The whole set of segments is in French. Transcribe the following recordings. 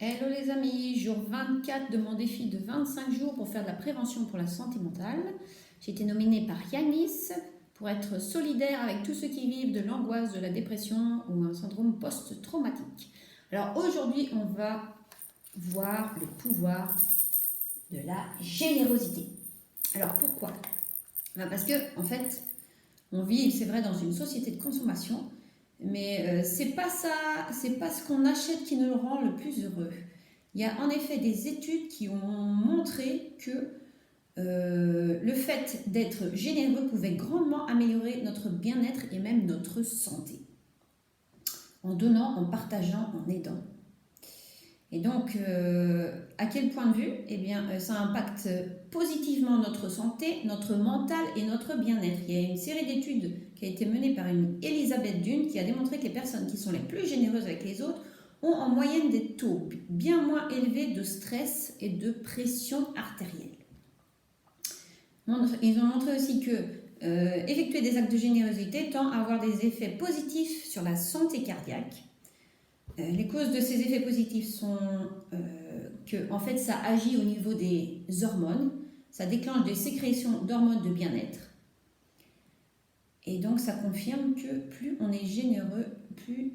Hello les amis, jour 24 de mon défi de 25 jours pour faire de la prévention pour la santé mentale. J'ai été nominée par Yanis pour être solidaire avec tous ceux qui vivent de l'angoisse, de la dépression ou un syndrome post-traumatique. Alors aujourd'hui, on va voir le pouvoir de la générosité. Alors pourquoi? Parce que en fait, on vit, c'est vrai, dans une société de consommation, mais c'est pas ça, c'est pas ce qu'on achète qui nous rend le plus heureux. Il y a en effet des études qui ont montré que le fait d'être généreux pouvait grandement améliorer notre bien-être et même notre santé. En donnant, en partageant, en aidant. Et donc, à quel point de vue? Eh bien, ça impacte positivement notre santé, notre mental et notre bien-être. Il y a une série d'études qui a été menée par une Elisabeth Dune qui a démontré que les personnes qui sont les plus généreuses avec les autres ont en moyenne des taux bien moins élevés de stress et de pression artérielle. Ils ont montré aussi que effectuer des actes de générosité tend à avoir des effets positifs sur la santé cardiaque. Les causes de ces effets positifs sont que en fait, ça agit au niveau des hormones, ça déclenche des sécrétions d'hormones de bien-être. Et donc, ça confirme que plus on est généreux, plus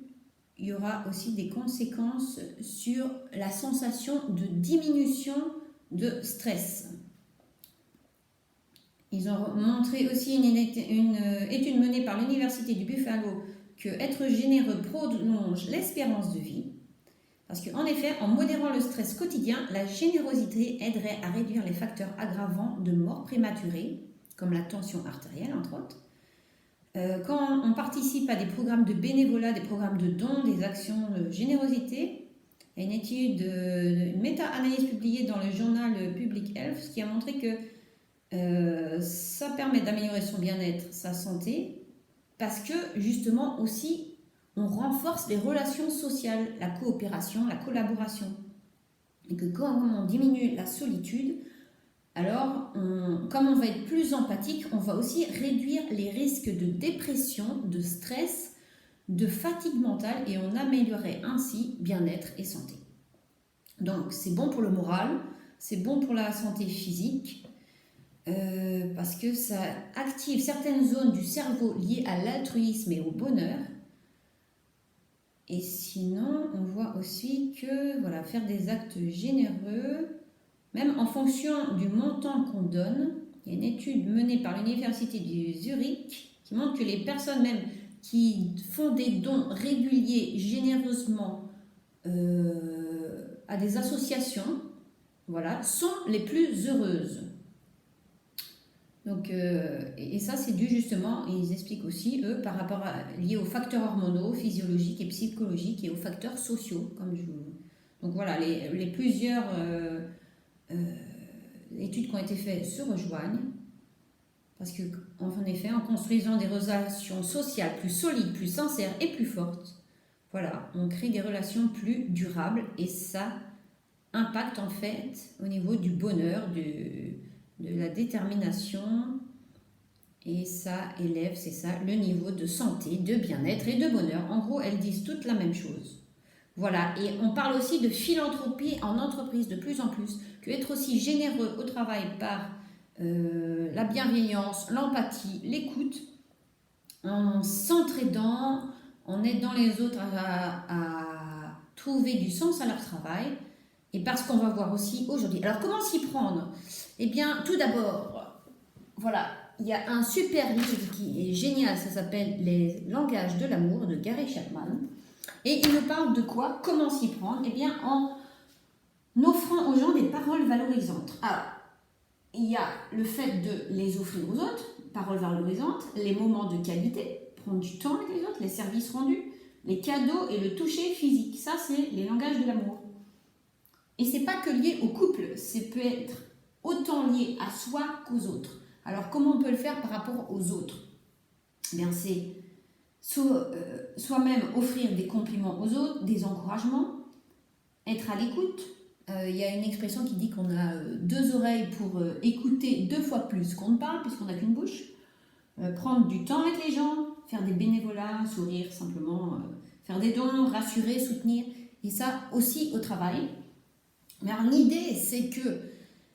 il y aura aussi des conséquences sur la sensation de diminution de stress. Ils ont montré aussi une étude menée par l'Université du Buffalo que être généreux prolonge l'espérance de vie. Parce qu'en effet, en modérant le stress quotidien, la générosité aiderait à réduire les facteurs aggravants de mort prématurée, comme la tension artérielle entre autres. Quand on participe à des programmes de bénévolat, des programmes de dons, des actions de générosité, il y a une étude, une méta-analyse publiée dans le journal Public Health qui a montré que ça permet d'améliorer son bien-être, sa santé, parce que justement aussi on renforce les relations sociales, la coopération, la collaboration. Et que quand on diminue la solitude, alors comme on va être plus empathique, on va aussi réduire les risques de dépression, de stress, de fatigue mentale et on améliorerait ainsi bien-être et santé. Donc c'est bon pour le moral, c'est bon pour la santé physique, parce que ça active certaines zones du cerveau liées à l'altruisme et au bonheur. Et sinon, on voit aussi que voilà, faire des actes généreux, même en fonction du montant qu'on donne, il y a une étude menée par l'Université de Zurich qui montre que les personnes même qui font des dons réguliers généreusement à des associations, voilà, sont les plus heureuses. Donc, et ça, c'est dû justement, et ils expliquent aussi, eux, par rapport liés aux facteurs hormonaux, physiologiques et psychologiques et aux facteurs sociaux. Donc voilà, les plusieurs études qui ont été faites se rejoignent. Parce qu'en effet, en construisant des relations sociales plus solides, plus sincères et plus fortes, voilà, on crée des relations plus durables et ça impacte en fait au niveau du bonheur, de la détermination, et ça élève, c'est ça, le niveau de santé, de bien-être et de bonheur. En gros, elles disent toutes la même chose. Voilà, et on parle aussi de philanthropie en entreprise de plus en plus, que être aussi généreux au travail par la bienveillance, l'empathie, l'écoute, en s'entraidant, en aidant les autres à trouver du sens à leur travail, et parce qu'on va voir aussi aujourd'hui. Alors comment s'y prendre? Eh bien, tout d'abord, voilà, il y a un super livre qui est génial, ça s'appelle Les langages de l'amour de Gary Chapman. Et il nous parle de quoi? Comment s'y prendre? Eh bien, en offrant aux gens des paroles valorisantes. Alors, il y a le fait de les offrir aux autres, paroles valorisantes, les moments de qualité, prendre du temps avec les autres, les services rendus, les cadeaux et le toucher physique. Ça, c'est les langages de l'amour. Et c'est pas que lié au couple, ça peut être autant lié à soi qu'aux autres. Alors, comment on peut le faire par rapport aux autres? Eh bien, c'est soi-même offrir des compliments aux autres, des encouragements, être à l'écoute. Il y a une expression qui dit qu'on a deux oreilles pour écouter 2 fois plus qu'on ne parle, puisqu'on n'a qu'une bouche. Prendre du temps avec les gens, faire des bénévolats, sourire simplement, faire des dons, rassurer, soutenir. Et ça aussi au travail. Mais alors l'idée, c'est que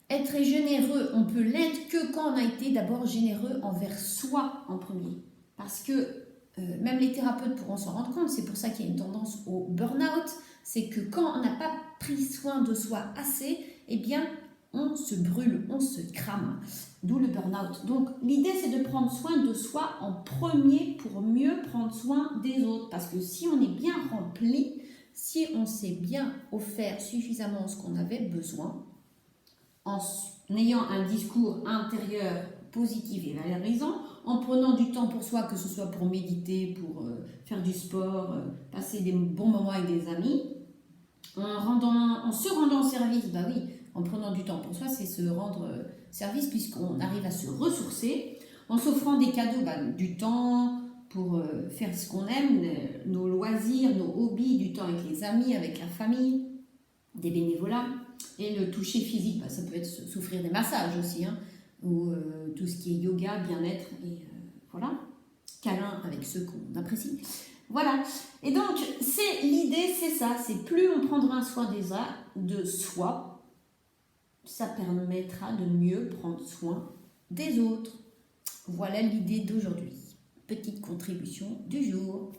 être généreux, on peut l'être que quand on a été d'abord généreux envers soi en premier. Parce que même les thérapeutes pourront s'en rendre compte, c'est pour ça qu'il y a une tendance au burn-out, c'est que quand on n'a pas pris soin de soi assez, eh bien, on se brûle, on se crame, d'où le burn-out. Donc, l'idée, c'est de prendre soin de soi en premier pour mieux prendre soin des autres. Parce que si on est bien rempli, si on s'est bien offert suffisamment ce qu'on avait besoin, en ayant un discours intérieur positif et valorisant, en prenant du temps pour soi, que ce soit pour méditer, pour faire du sport, passer des bons moments avec des amis, en se rendant service, bah oui, en prenant du temps pour soi, c'est se rendre service puisqu'on arrive à se ressourcer, en s'offrant des cadeaux, bah, du temps pour faire ce qu'on aime, nos loisirs, nos hobbies, du temps avec les amis, avec la famille, des bénévolats. Et le toucher physique, bah, ça peut être s'offrir des massages aussi, hein, ou tout ce qui est yoga, bien-être, et voilà, câlin avec ceux qu'on apprécie. Voilà, et donc c'est l'idée, c'est ça, c'est plus on prendra soin de soi, ça permettra de mieux prendre soin des autres. Voilà l'idée d'aujourd'hui. Petite contribution du jour.